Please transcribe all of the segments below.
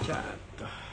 Jatuh.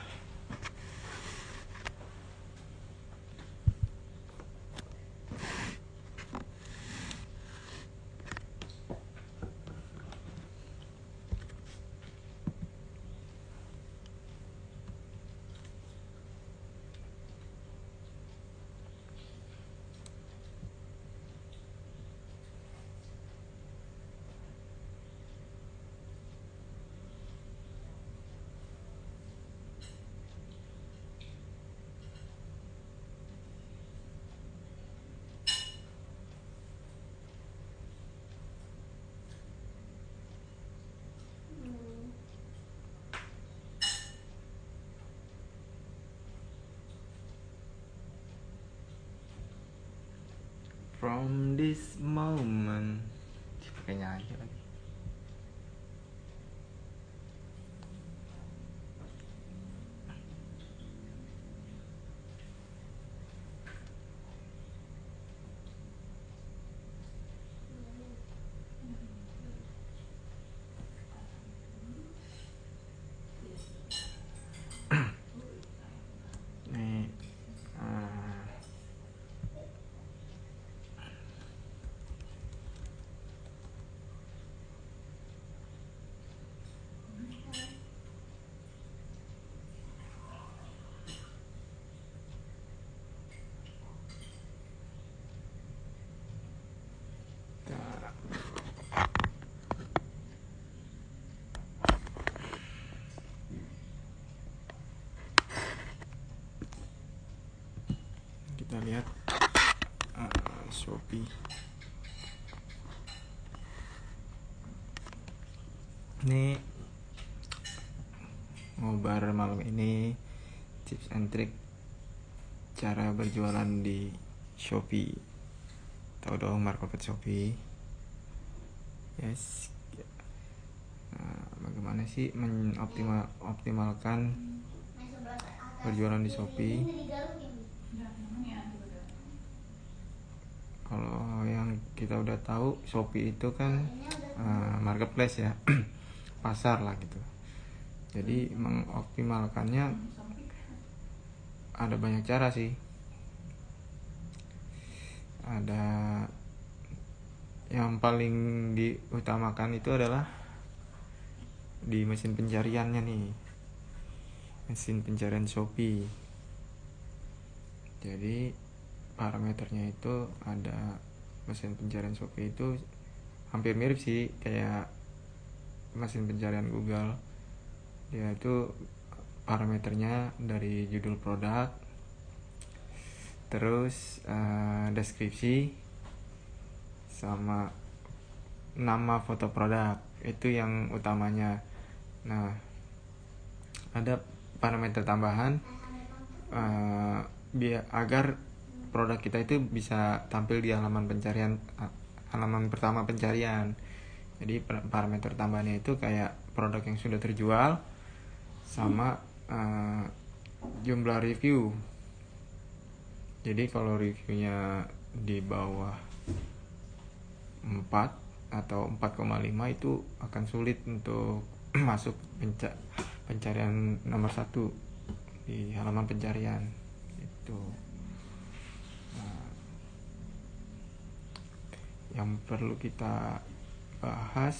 From this moment, pakai nyanyi lagi. Nih, kita lihat Shopee. Ini ngobar malam ini tips and trick cara berjualan di Shopee. Tahu dong marketplace Shopee? Yes. Bagaimana sih mengoptimalkan berjualan di Shopee? Kalau yang kita udah tahu, Shopee itu kan marketplace ya, pasar lah gitu. Jadi mengoptimalkannya ada banyak cara sih. Ada yang paling diutamakan itu adalah di mesin pencariannya nih, mesin pencarian Shopee. Jadi parameternya itu ada mesin pencarian Shopee itu hampir mirip sih kayak mesin pencarian Google. Dia itu parameternya dari judul produk, terus deskripsi, sama nama foto produk, itu yang utamanya. Nah, ada parameter tambahan agar produk kita itu bisa tampil di halaman pertama pencarian. Jadi parameter tambahannya itu kayak produk yang sudah terjual sama jumlah review. Jadi kalau reviewnya di bawah 4 atau 4,5 itu akan sulit untuk masuk pencarian nomor 1 di halaman pencarian itu. Yang perlu kita bahas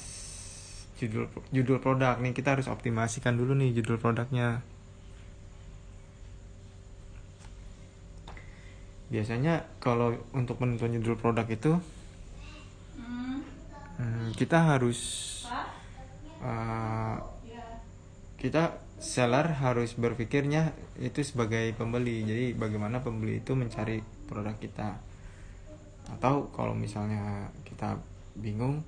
judul produk nih, kita harus optimasikan dulu nih judul produknya. Biasanya kalau untuk menentukan judul produk itu kita harus seller harus berpikirnya itu sebagai pembeli. Jadi bagaimana pembeli itu mencari produk kita. Atau kalau misalnya kita bingung,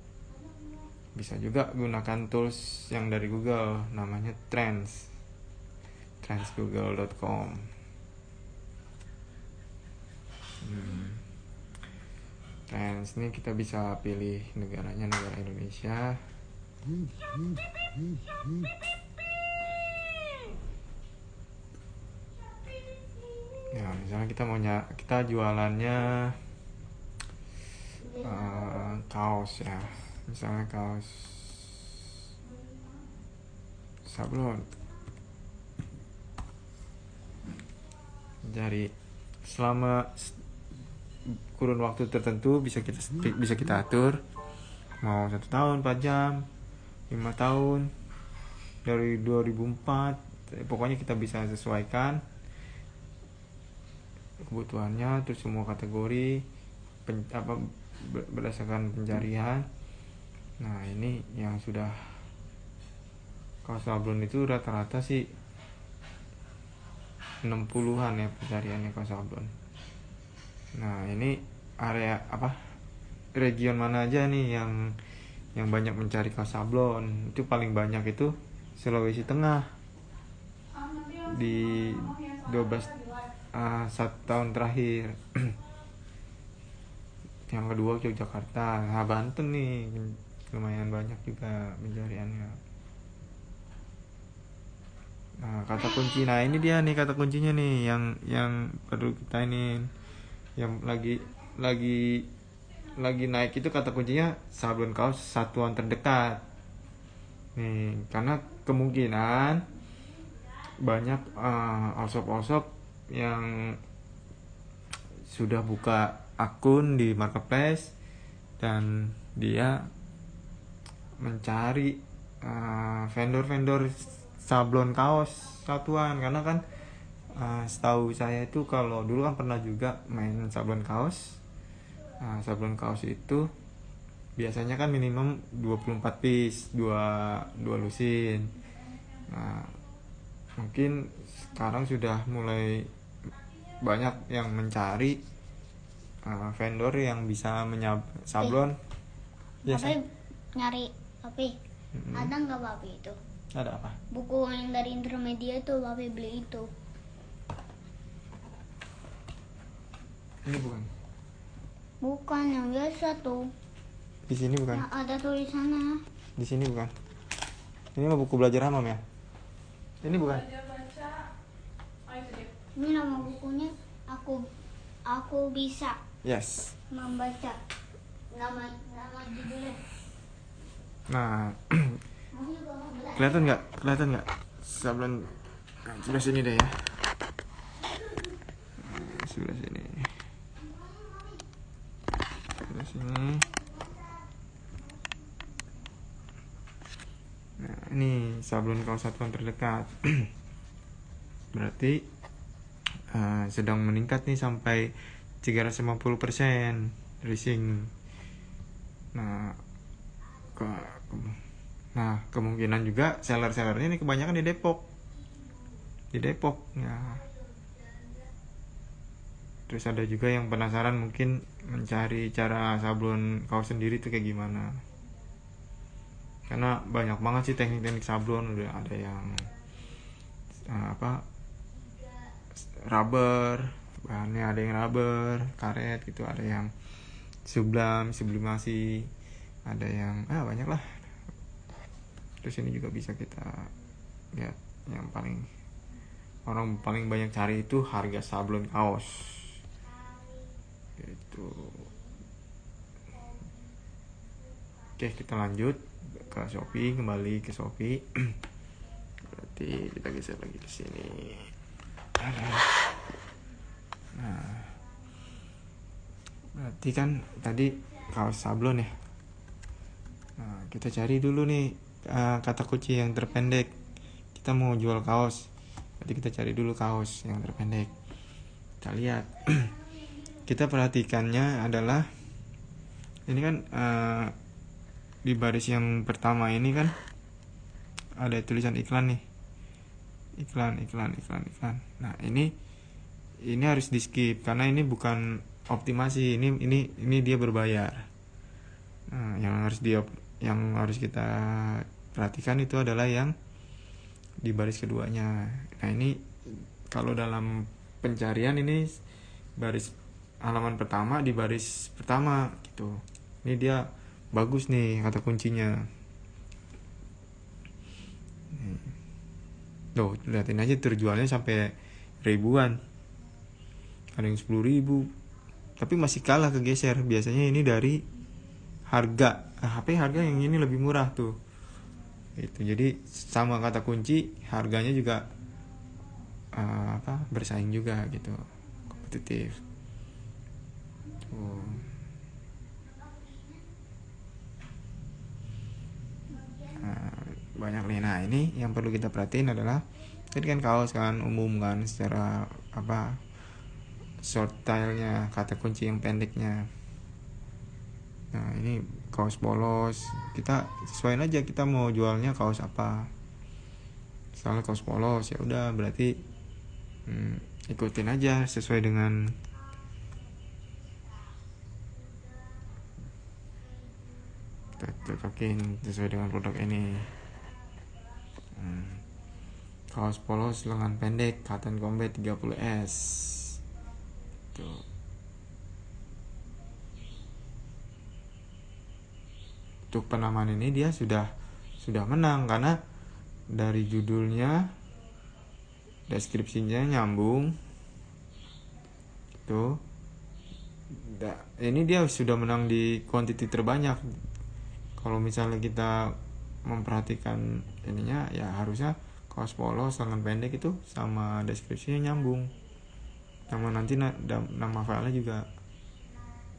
bisa juga gunakan tools yang dari Google, namanya trendsgoogle.com. Trends ini kita bisa pilih negaranya, negara Indonesia. Ya, misalnya kita jualannya kaos ya, misalnya kaos sablon. mencari selama kurun waktu tertentu bisa kita atur, mau 1 tahun, 4 jam, 5 tahun, dari 2004, pokoknya kita bisa sesuaikan kebutuhannya. Terus semua kategori berdasarkan pencarian. Nah ini yang sudah kaos sablon itu rata-rata sih 60-an ya pencariannya kaos sablon. Nah ini area region mana aja nih yang banyak mencari kaos sablon? Itu paling banyak itu Sulawesi Tengah di 1 tahun terakhir. Yang kedua Yogyakarta. Nah Banten nih lumayan banyak juga pencariannya. Nah kata kunci, nah ini dia nih kata kuncinya nih yang perlu kita ini, yang lagi naik itu kata kuncinya sablon kaos satuan terdekat nih, karena kemungkinan banyak osop-osop yang sudah buka akun di marketplace dan dia mencari vendor-vendor sablon kaos satuan. Karena kan setahu saya itu kalau dulu kan pernah juga main sablon kaos. Sablon kaos itu biasanya kan minimum 24 piece, 2 lusin. Nah mungkin sekarang sudah mulai banyak yang mencari vendor yang bisa sablon. Papi nyari papi. Ada nggak papi itu? Ada apa? Buku yang dari Intermedia itu papi beli itu. Ini bukan? Bukan yang biasa tuh. Di sini bukan? Yang ada tulisannya. Di sini bukan? Ini mah buku belajar Hamam ya? Ini bukan? Ini nama bukunya aku bisa. Yes. Membaca nama judulnya. Nah, kelihatan nggak sablon? Sebelah sini deh ya. Sebelah sini. Nah, ini sablon kaos satuan terdekat. Berarti sedang meningkat nih sampai 350% racing. Nah, kemungkinan juga seller-sellernya ini kebanyakan di Depok. Ya. Terus ada juga yang penasaran mungkin mencari cara sablon kaos sendiri tuh kayak gimana. Karena banyak banget sih teknik-teknik sablon. Udah ada yang rubber, bahannya ada yang rubber, karet gitu, ada yang sublimasi, ada yang banyak lah. Terus ini juga bisa kita lihat yang orang paling banyak cari itu harga sablon kaos gitu. Oke, kita lanjut ke Shopee, kembali ke Shopee. Berarti kita geser lagi di sini. Nah, berarti kan tadi kaos sablon ya. Nah, kita cari dulu nih kata kunci yang terpendek. Kita mau jual kaos, berarti kita cari dulu kaos yang terpendek. Kita lihat. Kita perhatikannya adalah ini kan di baris yang pertama ini kan ada tulisan iklan nih. Iklan. Nah, ini harus di skip karena ini bukan optimasi. Ini dia berbayar. Nah, yang harus kita perhatikan itu adalah yang di baris keduanya. Nah, ini kalau dalam pencarian ini baris halaman pertama di baris pertama gitu. Ini dia bagus nih kata kuncinya. Tuh, liatin aja terjualnya sampai ribuan. Ada yang 10.000. Tapi masih kalah kegeser. Biasanya ini dari harga. HP harga yang ini lebih murah tuh. Itu. Jadi sama kata kunci, harganya juga bersaing juga gitu, kompetitif tuh. Banyak nih. Nah ini yang perlu kita perhatiin adalah tadi kan kaos kan umum kan secara short style-nya, kata kunci yang pendeknya. Nah ini kaos polos, kita sesuaiin aja kita mau jualnya kaos apa. Misalnya kaos polos ya udah berarti ikutin aja sesuai dengan cocokin sesuai dengan produk ini. Kaos polos lengan pendek cotton combat 30S tuh. Untuk penamaan ini dia sudah menang karena dari judulnya, deskripsinya nyambung tuh. Ini dia sudah menang di quantity terbanyak. Kalau misalnya kita memperhatikan ininya ya harusnya kaos polos lengan pendek itu sama deskripsinya nyambung, sama nanti nama filenya juga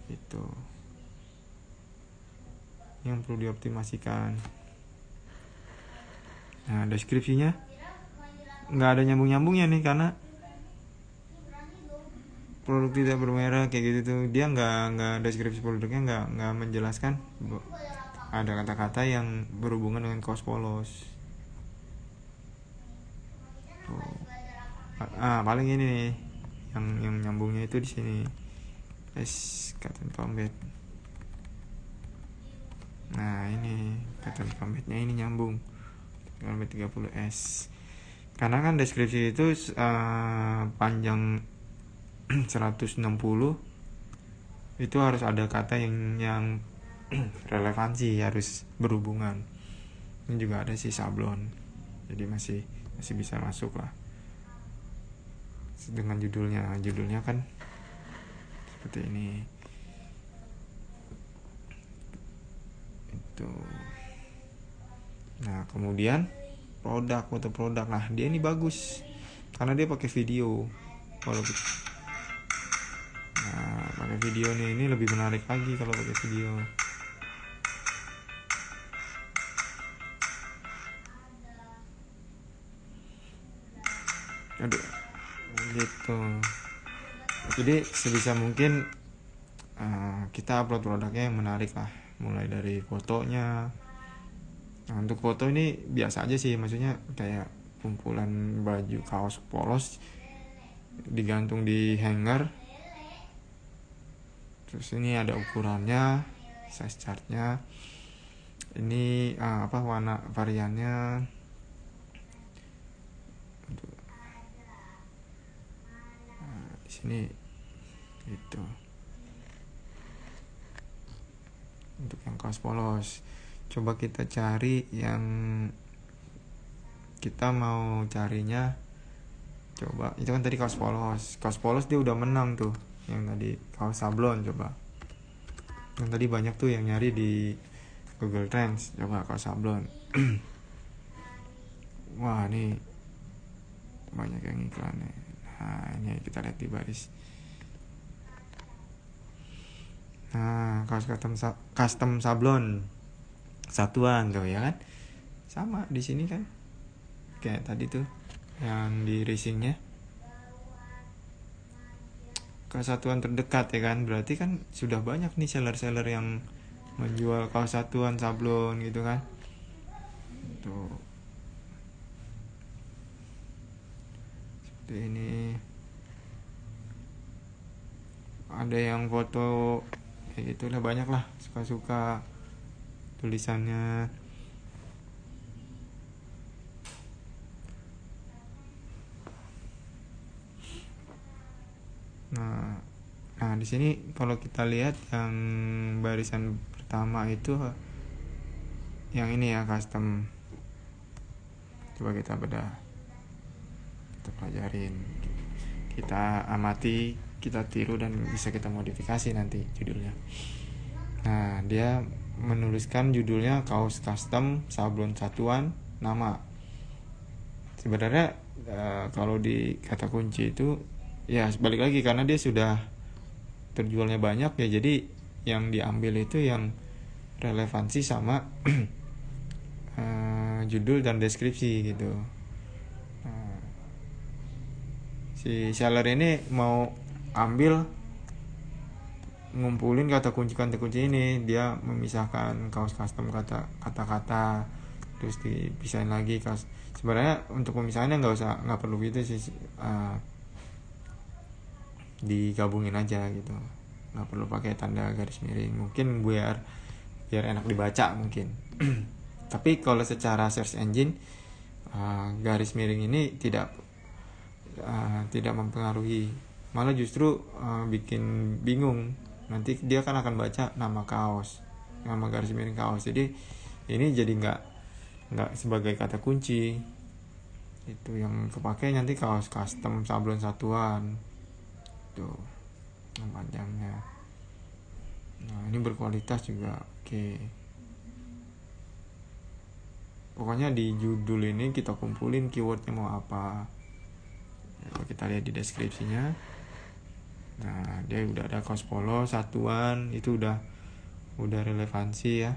itu yang perlu dioptimasikan. Nah deskripsinya nggak ada nyambung-nyambungnya nih karena produk tidak bermerek kayak gitu tuh. Dia nggak deskripsi produknya nggak menjelaskan ada kata-kata yang berhubungan dengan kaos polos. Paling ini nih yang nyambungnya itu di sini. Cotton combat. Nah ini cotton combatnya ini nyambung. Combat 30S. Karena kan deskripsi itu panjang 160 itu harus ada kata yang relevansi, harus berhubungan. Ini juga ada sih sablon, jadi masih bisa masuk lah dengan judulnya kan seperti ini itu. Nah kemudian foto produk. Nah dia ini bagus karena dia pakai video. Kalau pakai video nih, ini lebih menarik lagi kalau pakai video. Aduh, gitu. Jadi sebisa mungkin kita upload produknya yang menarik lah, mulai dari fotonya. Nah, untuk foto ini biasa aja sih, maksudnya kayak kumpulan baju kaos polos digantung di hanger. Terus ini ada ukurannya, size chartnya. Ini warna variannya. Di sini itu untuk yang kaos polos. Coba kita cari yang kita mau carinya. Coba itu kan tadi kaos polos dia udah menang tuh. Yang tadi kaos sablon, coba yang tadi banyak tuh yang nyari di Google Trends. Coba kaos sablon. Wah ini banyak yang iklannya. Nah ini kita lihat di baris. Nah kaos custom sablon satuan tuh ya kan, sama di sini kan kayak tadi tuh yang di racingnya kesatuan terdekat ya kan. Berarti kan sudah banyak nih seller-seller yang menjual kaos satuan sablon gitu kan. Tuh seperti ini. Ada yang foto kayak gitulah, banyak lah, suka-suka tulisannya. Nah di sini kalau kita lihat yang barisan pertama itu yang ini ya, custom. Coba kita bedah, kita pelajarin, kita amati, kita tiru, dan bisa kita modifikasi nanti judulnya. Nah dia menuliskan judulnya kaos custom sablon satuan nama. sebenarnya kalau di kata kunci itu ya balik lagi karena dia sudah terjualnya banyak ya, jadi yang diambil itu yang relevansi sama judul dan deskripsi gitu. Nah, si seller ini mau ambil ngumpulin kata kunci ini, dia memisahkan kaos custom kata-kata terus dipisahin lagi kaos. Sebenarnya untuk pemisahannya nggak perlu gitu sih, digabungin aja gitu, nggak perlu pakai tanda garis miring, mungkin biar enak dibaca mungkin. Tapi kalau secara search engine garis miring ini tidak mempengaruhi, malah justru bikin bingung. Nanti dia kan akan baca nama garis miring kaos, jadi ini jadi nggak sebagai kata kunci. Itu yang kepake nanti kaos custom sablon satuan tuh yang panjangnya. Nah ini berkualitas juga oke. Pokoknya di judul ini kita kumpulin keywordnya mau apa ya, kalau kita lihat di deskripsinya. Nah dia udah ada kaos polo satuan, itu udah relevansi ya,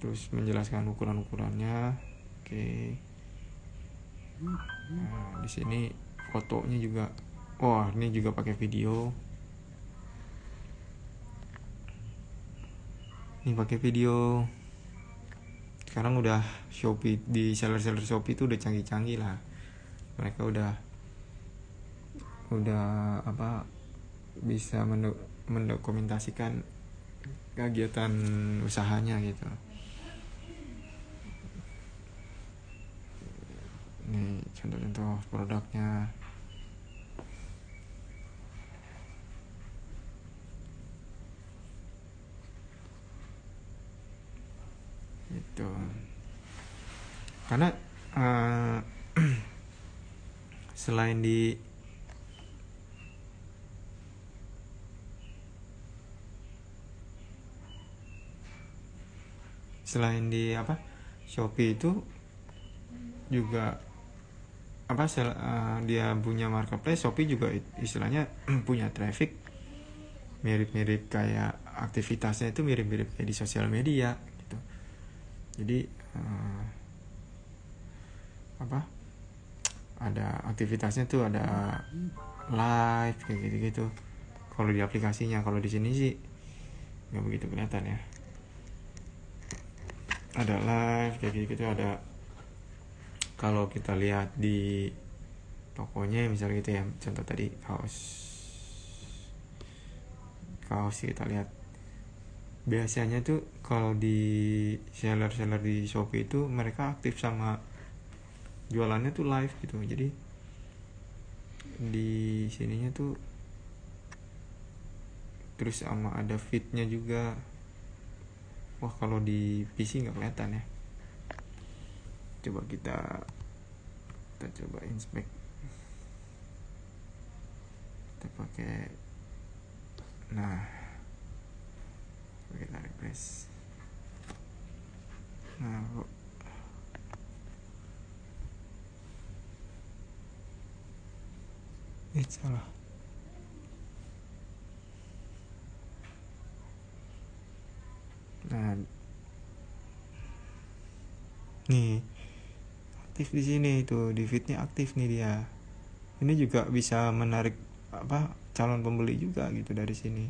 terus menjelaskan ukurannya oke. Nah di sini fotonya juga, wah ini juga pakai video, ini pakai video. Sekarang udah Shopee, di seller Shopee itu udah canggih-canggih lah, mereka udah bisa mendokumentasikan kegiatan usahanya gitu. Ini contoh-contoh produknya. Itu karena selain di Shopee itu juga dia punya marketplace. Shopee juga istilahnya punya traffic mirip-mirip kayak aktivitasnya itu mirip-mirip kayak di sosial media gitu. Jadi ada aktivitasnya tuh, ada live kayak gitu-gitu kalau di aplikasinya. Kalau di sini sih nggak begitu kelihatan ya, ada live kayak gitu-gitu. Ada kalau kita lihat di tokonya misalnya gitu ya, contoh tadi kaos kita lihat biasanya tuh kalau di seller di Shopee itu mereka aktif sama jualannya tuh live gitu. Jadi di sininya tuh terus sama ada feednya juga. Wah kalau di PC nggak kelihatan ya, coba kita coba inspect, kita pakai kita refresh. Kok salah. Nih aktif di sini tuh, di feednya aktif nih dia. Ini juga bisa menarik calon pembeli juga gitu dari sini,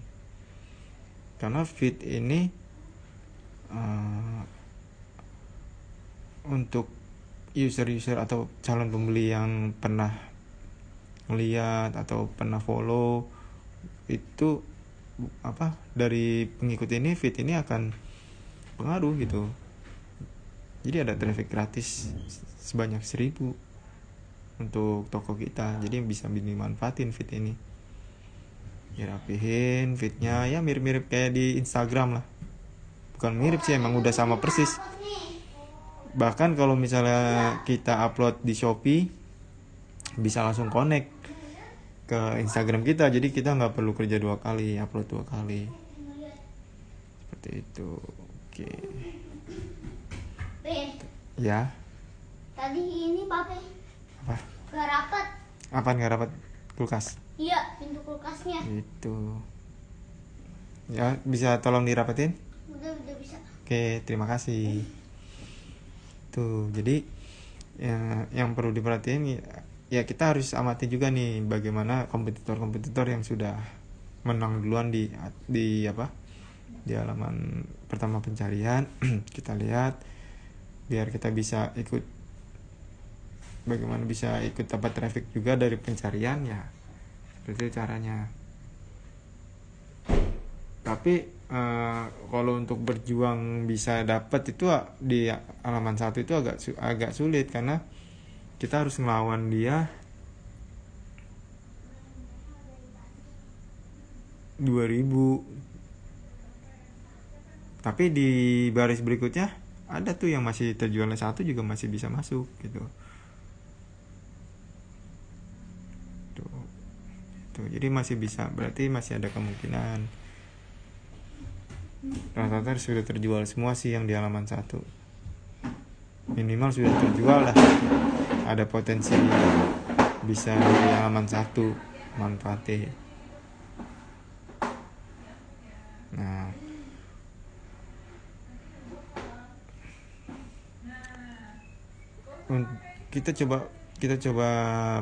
karena feed ini untuk user atau calon pembeli yang pernah lihat atau pernah follow itu dari pengikut ini, feed ini akan pengaruh gitu. Jadi ada traffic gratis sebanyak 1.000 untuk toko kita, jadi bisa dimanfaatin feed ini. Dirapihin feednya ya, mirip-mirip kayak di Instagram lah. Bukan mirip sih, emang udah sama persis. Bahkan kalau misalnya kita upload di Shopee bisa langsung connect ke Instagram kita, jadi kita nggak perlu kerja 2 kali, upload 2 kali seperti itu. Oke. Ben, Ya. tadi ini papi Apa? gak rapat. Apa nggak rapat kulkas? Iya, pintu kulkasnya. Itu. Ya, bisa tolong dirapetin? Udah bisa. Oke, terima kasih. Tuh, jadi yang perlu diperhatiin ya kita harus amati juga nih bagaimana kompetitor-kompetitor yang sudah menang duluan di apa? Di halaman pertama pencarian. Kita lihat biar kita bisa ikut, bagaimana bisa ikut dapat traffic juga dari pencarian ya. Seperti itu caranya. Tapi kalau untuk berjuang bisa dapat itu di halaman 1 itu agak sulit karena kita harus melawan dia 2000. Tapi di baris berikutnya ada tuh yang masih terjualnya 1 juga masih bisa masuk gitu. Tuh, jadi masih bisa, berarti masih ada kemungkinan. Rata-rata sudah terjual semua sih yang di halaman 1. Minimal sudah terjual lah. Ada potensi bisa di halaman 1 manfaatnya. Nah, kita coba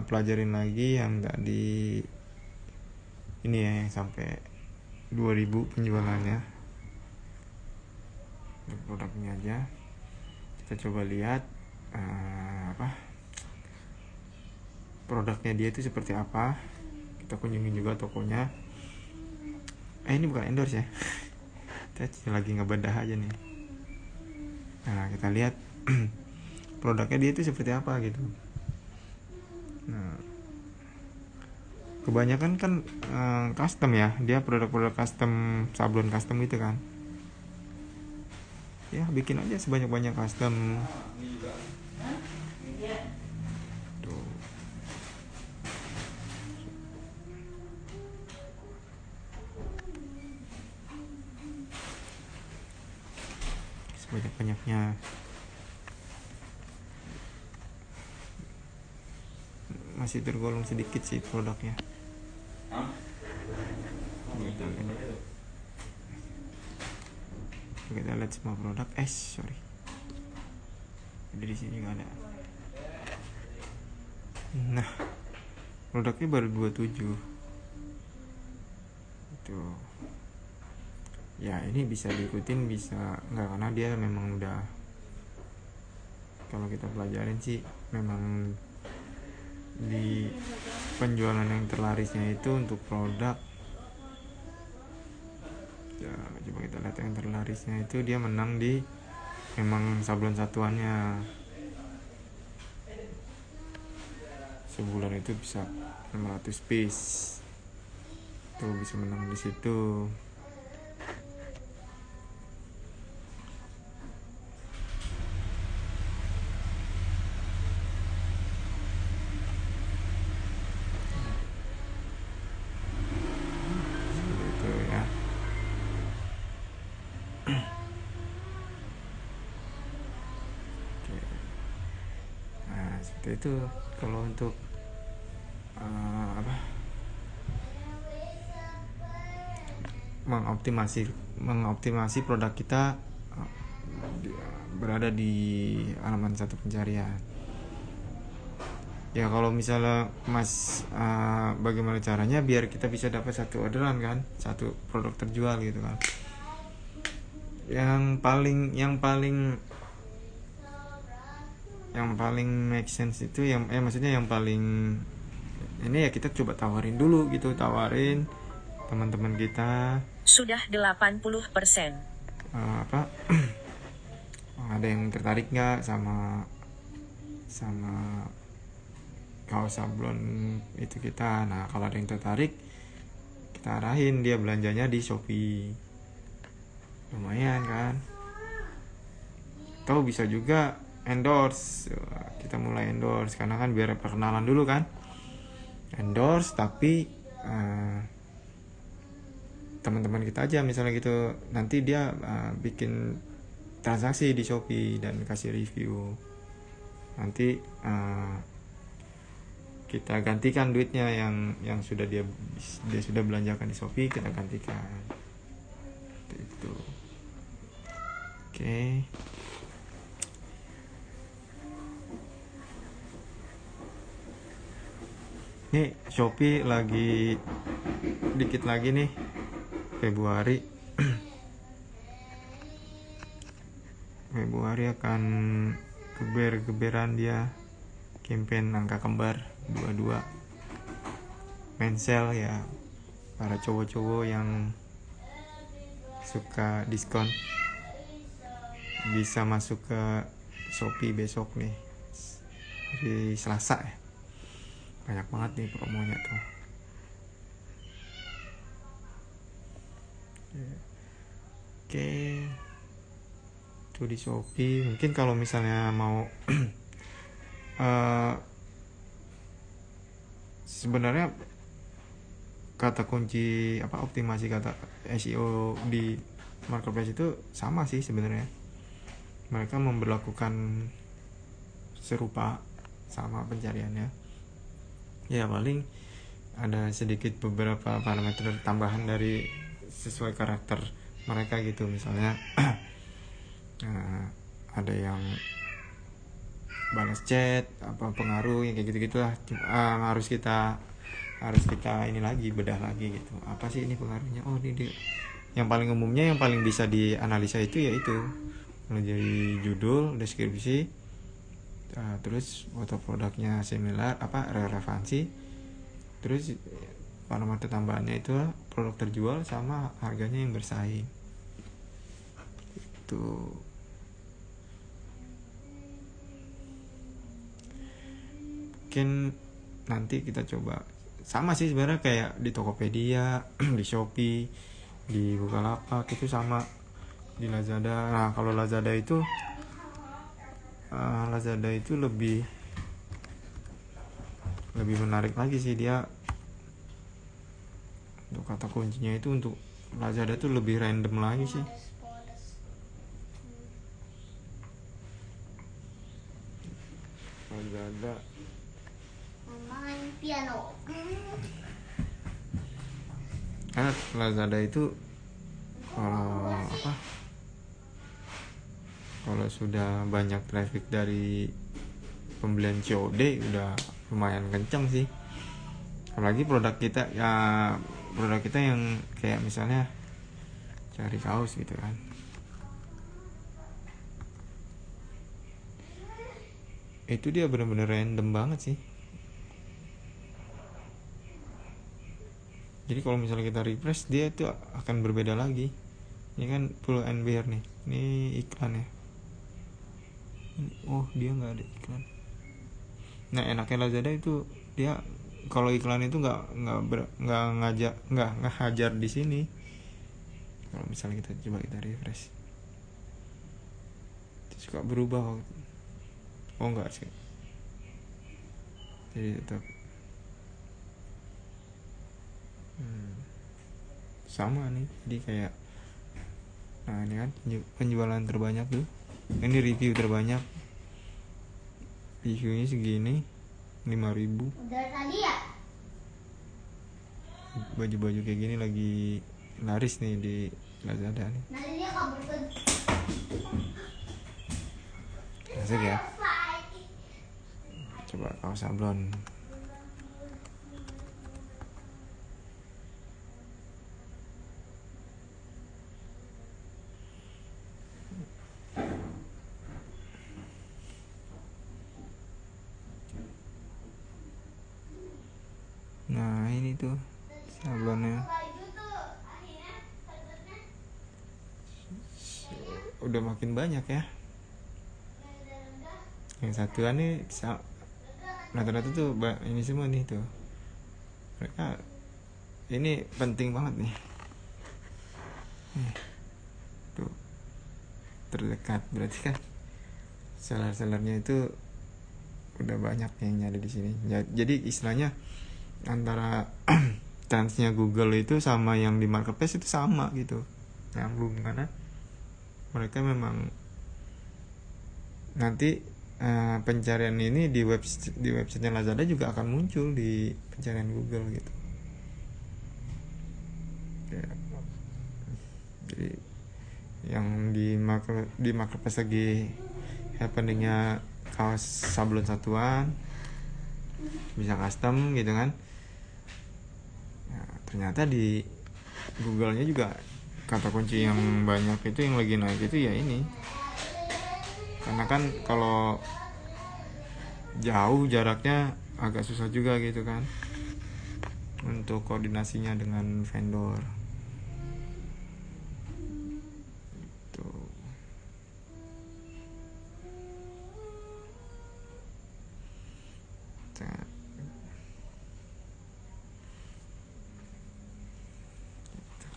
pelajarin lagi yang tadi ini ya, yang sampai 2000 penjualannya. Produknya aja kita coba lihat produknya dia itu seperti apa. Kita kunjungi juga tokonya. Ini bukan endorse ya. Kita lagi ngebedah aja nih. Nah, kita lihat produknya dia itu seperti apa gitu. Nah, kebanyakan kan custom ya, dia produk-produk custom, sablon custom gitu kan. Ya bikin aja sebanyak-banyak custom. Tuh. Sebanyak-banyaknya. Masih tergolong sedikit sih produknya. Kita lihat semua produk. Sorry. Di sini nggak ada. Nah, produknya baru 27. Itu. Ya, ini bisa diikutin, bisa nggak, karena dia memang udah, kalau kita pelajarin sih memang di penjualan yang terlarisnya itu untuk produk. Ya, coba kita lihat yang terlarisnya itu dia menang di memang sablon satuannya. Sebulan itu bisa 500 piece. Tuh bisa menang di situ. Itu kalau untuk mengoptimasi produk kita berada di halaman 1 pencarian. Ya kalau misalnya Mas bagaimana caranya biar kita bisa dapat satu orderan kan, satu produk terjual gitu kan. Yang paling make sense itu maksudnya yang paling ini ya, kita coba tawarin dulu gitu, tawarin teman-teman kita. Sudah 80%. Ada yang tertarik nggak sama kaos sablon itu kita. Nah, kalau ada yang tertarik, kita arahin dia belanjanya di Shopee. Lumayan kan. Atau bisa juga endorse. Kita mulai endorse karena kan biar perkenalan dulu kan. Endorse tapi teman-teman kita aja misalnya gitu, nanti dia bikin transaksi di Shopee dan kasih review. nanti kita gantikan duitnya yang sudah dia sudah belanjakan di Shopee, kita gantikan itu. Oke. Nih Shopee lagi dikit lagi nih Februari akan geber-geberan dia campaign angka kembar 22 mensel ya. Para cowok-cowok yang suka diskon bisa masuk ke Shopee besok nih, hari Selasa ya. Banyak banget nih promonya tuh. Oke, tuh di Shopee. Mungkin kalau misalnya mau sebenarnya kata kunci optimasi kata SEO di marketplace itu sama sih sebenarnya. Mereka memberlakukan serupa sama pencariannya. Ya paling ada sedikit beberapa parameter tambahan dari sesuai karakter mereka gitu. Misalnya ada yang balas chat, pengaruh yang kayak gitu-gitulah. Harus kita ini lagi, bedah lagi gitu. Apa sih ini pengaruhnya? Oh ini dia. Yang paling umumnya, yang paling bisa dianalisa itu yaitu mulai dari judul, deskripsi, terus foto produknya similar, relevansi, terus parameter tambahannya itu produk terjual sama harganya yang bersaing. Itu. Mungkin nanti kita coba sama sih sebenarnya kayak di Tokopedia, di Shopee, di Bukalapak itu sama, di Lazada. Nah kalau Lazada itu lebih menarik lagi sih dia. Untuk kata kuncinya itu untuk Lazada tuh lebih random lagi sih. Lazada main piano. Lazada itu kalau sudah banyak traffic dari pembelian COD udah lumayan kencang sih. Apalagi produk kita yang kayak misalnya cari kaos gitu kan. Itu dia benar-benar random banget sih. Jadi kalau misalnya kita refresh, dia itu akan berbeda lagi. Ini kan Pull and Bear nih. Ini iklan ya. Oh dia nggak ada iklan. Nah enaknya Lazada itu dia kalau iklan itu nggak hajar di sini. Kalau misalnya kita refresh, itu suka berubah. Oh enggak sih. Jadi tetap sama nih. Jadi kayak ini kan penjualan terbanyak tuh. Ini review terbanyak. Reviewnya segini 5.000. Udah tadi ya? Baju-baju kayak gini lagi laris nih di Lazada nih. Nanti dia kabur ke. Asik ya. Coba kaos sablon. Nah ini tuh sablonnya. Udah makin banyak ya. Yang satuan nih rata-rata tuh ini semua nih tuh. Mereka ini penting banget nih. Tuh terdekat, berarti kan seller-sellernya itu udah banyak yang nyari di sini. Jadi istilahnya antara transnya Google itu sama yang di marketplace itu sama gitu, nyambung, karena mereka memang nanti pencarian ini di websitenya Lazada juga akan muncul di pencarian Google gitu ya. Jadi yang di marketplace lagi happeningnya kaos sablon satuan bisa custom gitu kan. Nah, ternyata di Google-nya juga kata kunci yang banyak itu yang lagi naik itu ya ini. Karena kan kalau jauh jaraknya agak susah juga gitu kan untuk koordinasinya dengan vendor. Tuh.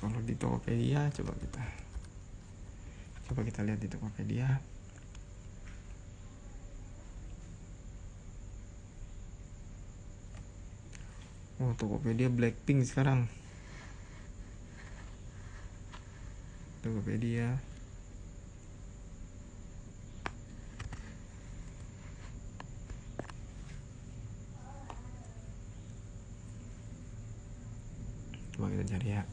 Kalau di Tokopedia coba kita lihat di Tokopedia. Oh, Tokopedia Blackpink sekarang. Tokopedia. Coba kita cari ya.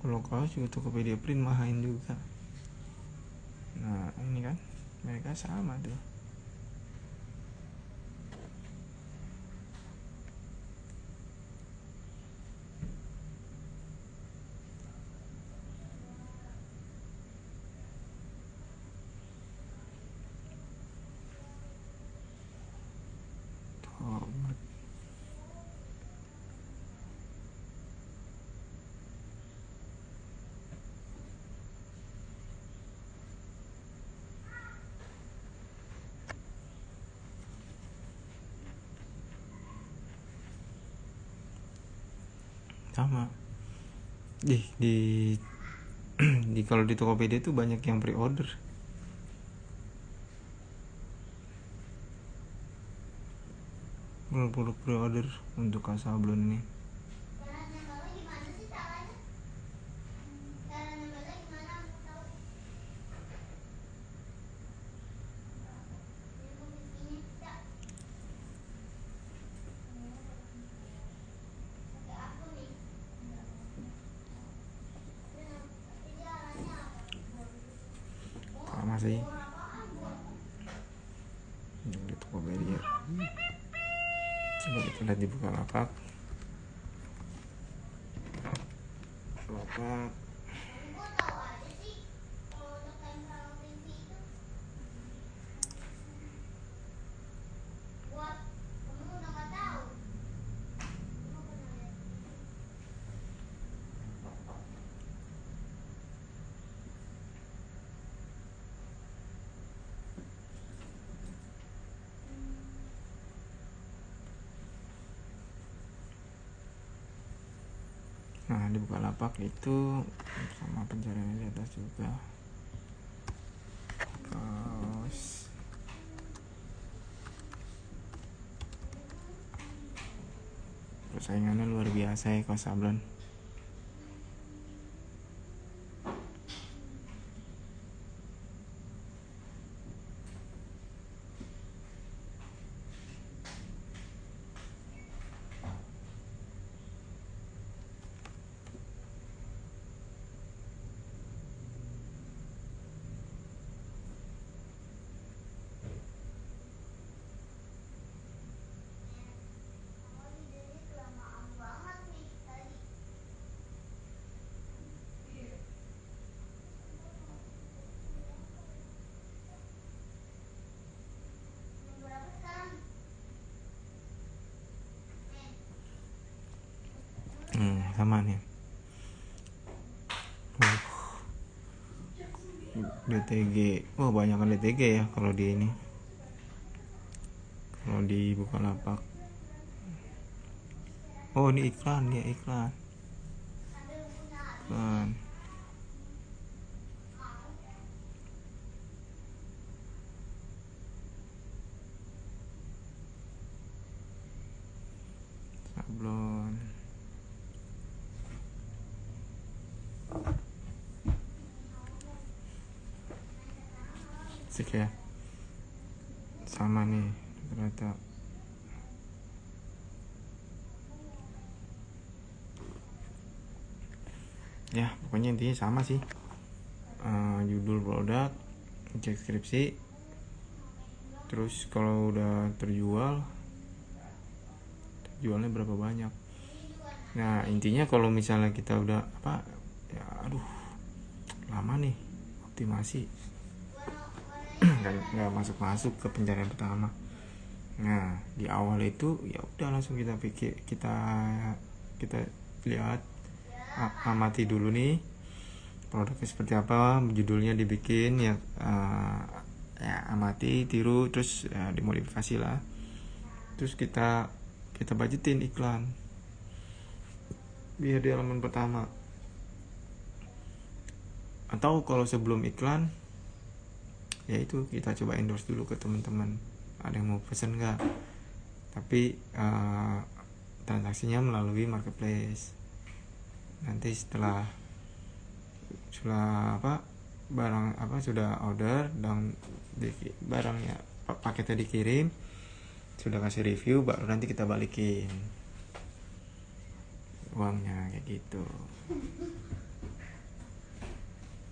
Kalau kaos juga Tokopedia print mahain juga. Nah ini kan mereka sama tuh. Sama di kalau di Tokopedia tuh banyak yang pre-order. Produk pre-order untuk kaos sablon ini. Sama sih di Tokopedia. Coba kita lihat di Bukalapak. Nah di Bukalapak itu sama pencarian di atas juga. Kaos persaingannya luar biasa ya kaos sablon. Sama nih. DTG. Oh, banyak kan DTG ya kalau di ini. Kalau di Bukalapak. Oh, ini iklan ya, iklan. listrik ya. Sama nih ternyata. Ya pokoknya intinya sama sih. Judul produk, deskripsi, terus kalau udah terjualnya berapa banyak. Nah intinya kalau misalnya kita udah ya lama nih optimasi, nggak masuk ke pencarian pertama. Nah di awal itu ya udah langsung kita lihat, amati dulu nih produknya seperti apa, judulnya dibikin ya, amati, tiru, terus dimodifikasi lah. Terus kita budgetin iklan biar di halaman pertama. Atau kalau sebelum iklan ya itu kita coba endorse dulu ke teman-teman, ada yang mau pesen nggak, tapi transaksinya melalui marketplace. Nanti setelah barang sudah order dan barangnya paketnya dikirim, sudah kasih review, baru nanti kita balikin uangnya kayak gitu.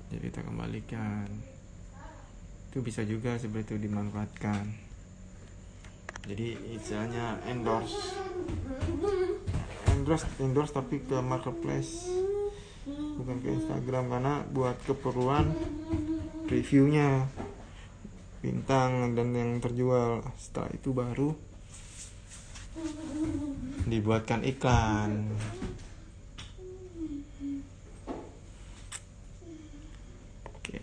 Jadi kita kembalikan. Itu bisa juga seperti itu dimanfaatkan. Jadi istilahnya endorse tapi ke marketplace, bukan ke Instagram, karena buat keperluan reviewnya, bintang dan yang terjual. Setelah itu baru dibuatkan iklan. Oke,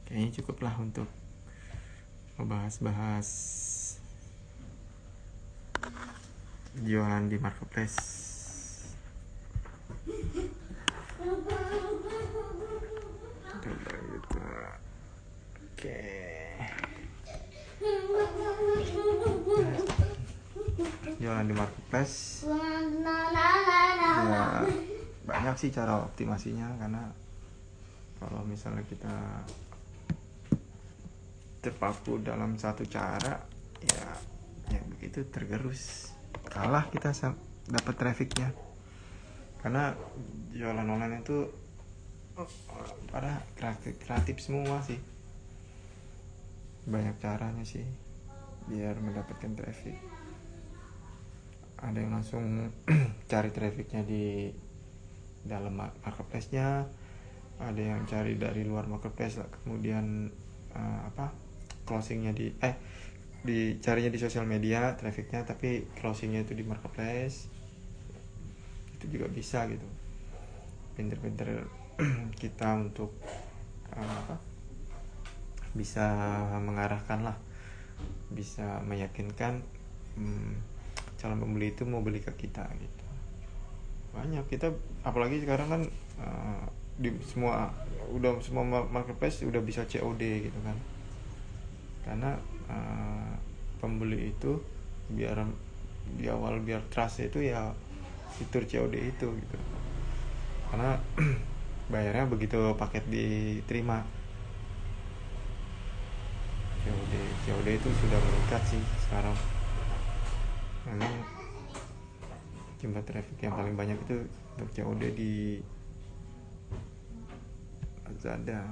kayaknya cukuplah untuk membahas jualan di marketplace. Gitu. Oke. Jualan di marketplace ya banyak sih cara optimasinya, karena kalau misalnya kita terpaku dalam satu cara ya begitu tergerus, kalah kita dapat trafficnya. Karena jualan online itu pada kreatif semua sih, banyak caranya sih biar mendapatkan traffic. Ada yang langsung cari trafficnya di dalam marketplace-nya, ada yang cari dari luar marketplace kemudian closingnya dicarinya di sosial media trafficnya, tapi closingnya itu di marketplace. Itu juga bisa gitu. Pinter-pinter kita untuk bisa mengarahkan lah, bisa meyakinkan calon pembeli itu mau beli ke kita gitu. Banyak kita, apalagi sekarang kan di semua marketplace udah bisa COD gitu kan. Karena pembeli itu biar di awal biar trust itu ya fitur COD itu gitu. Karena bayarnya begitu paket diterima. COD itu sudah meningkat sih sekarang. Memang jumlah traffic yang paling banyak itu untuk COD di Lazada.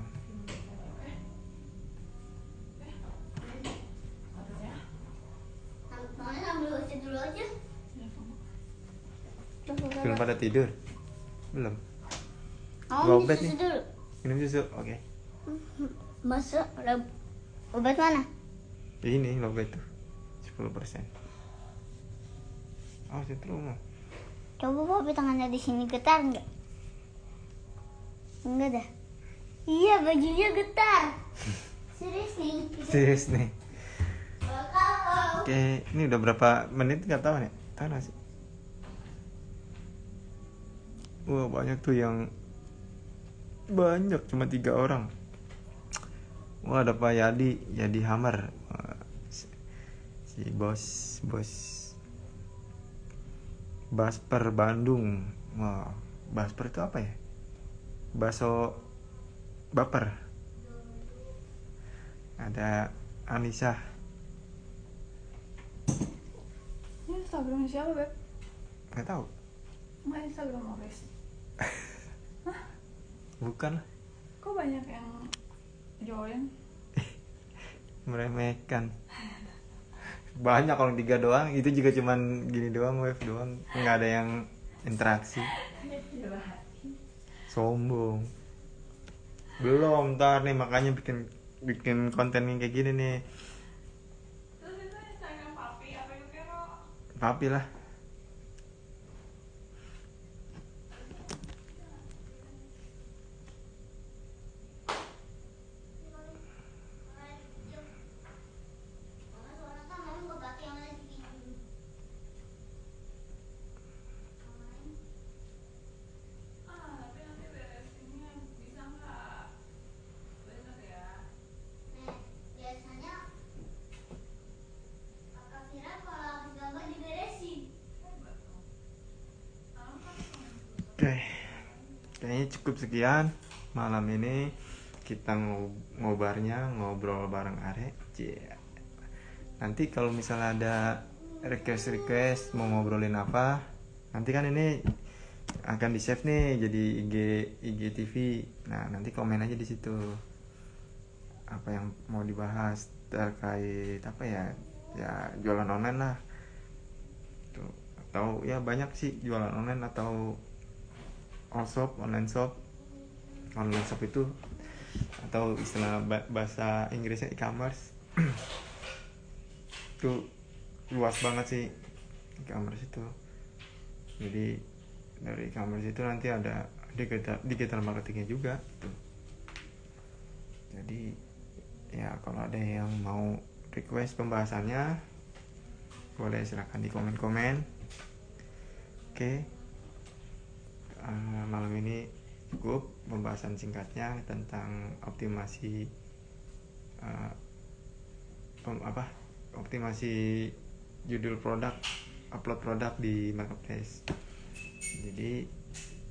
Belum pada tidur? Belum? Obat nih? Minum susu? Oke. Masuk obat mana? Ini obat tuh 10%. Oh, setrum. Coba Papi tangannya di sini getar nggak? Enggak dah. Iya, bajunya getar. Serius nih. Oke, ini udah berapa menit nggak tahu nih? Tahu nggak sih? Wah, banyak tuh yang banyak, cuma 3 orang. Wah, ada Pak Yadi Hammer. Si bos Basper Bandung. Wah, Basper itu apa ya? Baso baper. ada Anissa. Ini Instagramnya siapa, Beb? Nggak tahu. Nggak Instagram Oris. Bukan lah. Kok banyak yang join? Meremehkan. Banyak kalau 3 doang, itu juga cuman gini doang, wave doang, nggak ada yang interaksi. Sombong. Belum, ntar nih makanya bikin konten yang kayak gini nih. Terus itu Instagram papi apa yang kero? Papi lah. Tapi nanti beresinnya bisa nggak? Bener ya? Biasanya kakak Vira kalau habis gambar diberesin. Hebat dong. Sekarang kan Oke, kayaknya cukup sekian malam ini. Kita ngobrol bareng Are. Nanti kalau misalnya ada request mau ngobrolin apa, nanti kan ini akan di save nih jadi IGTV. Nah, nanti komen aja di situ apa yang mau dibahas terkait apa ya jualan online lah tuh, atau ya banyak sih jualan online atau online shop itu, atau istilah bahasa Inggrisnya e-commerce. Itu luas banget sih e-commerce itu. Jadi dari e-commerce itu nanti ada digital marketingnya juga tuh. Jadi ya kalau ada yang mau request pembahasannya boleh silahkan di komen-komen. Oke. Malam ini cukup pembahasan singkatnya tentang optimasi optimasi judul produk, upload produk di marketplace. Jadi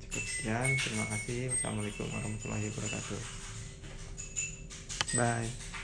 cukup sekian, terima kasih. Wassalamualaikum warahmatullahi wabarakatuh. Bye.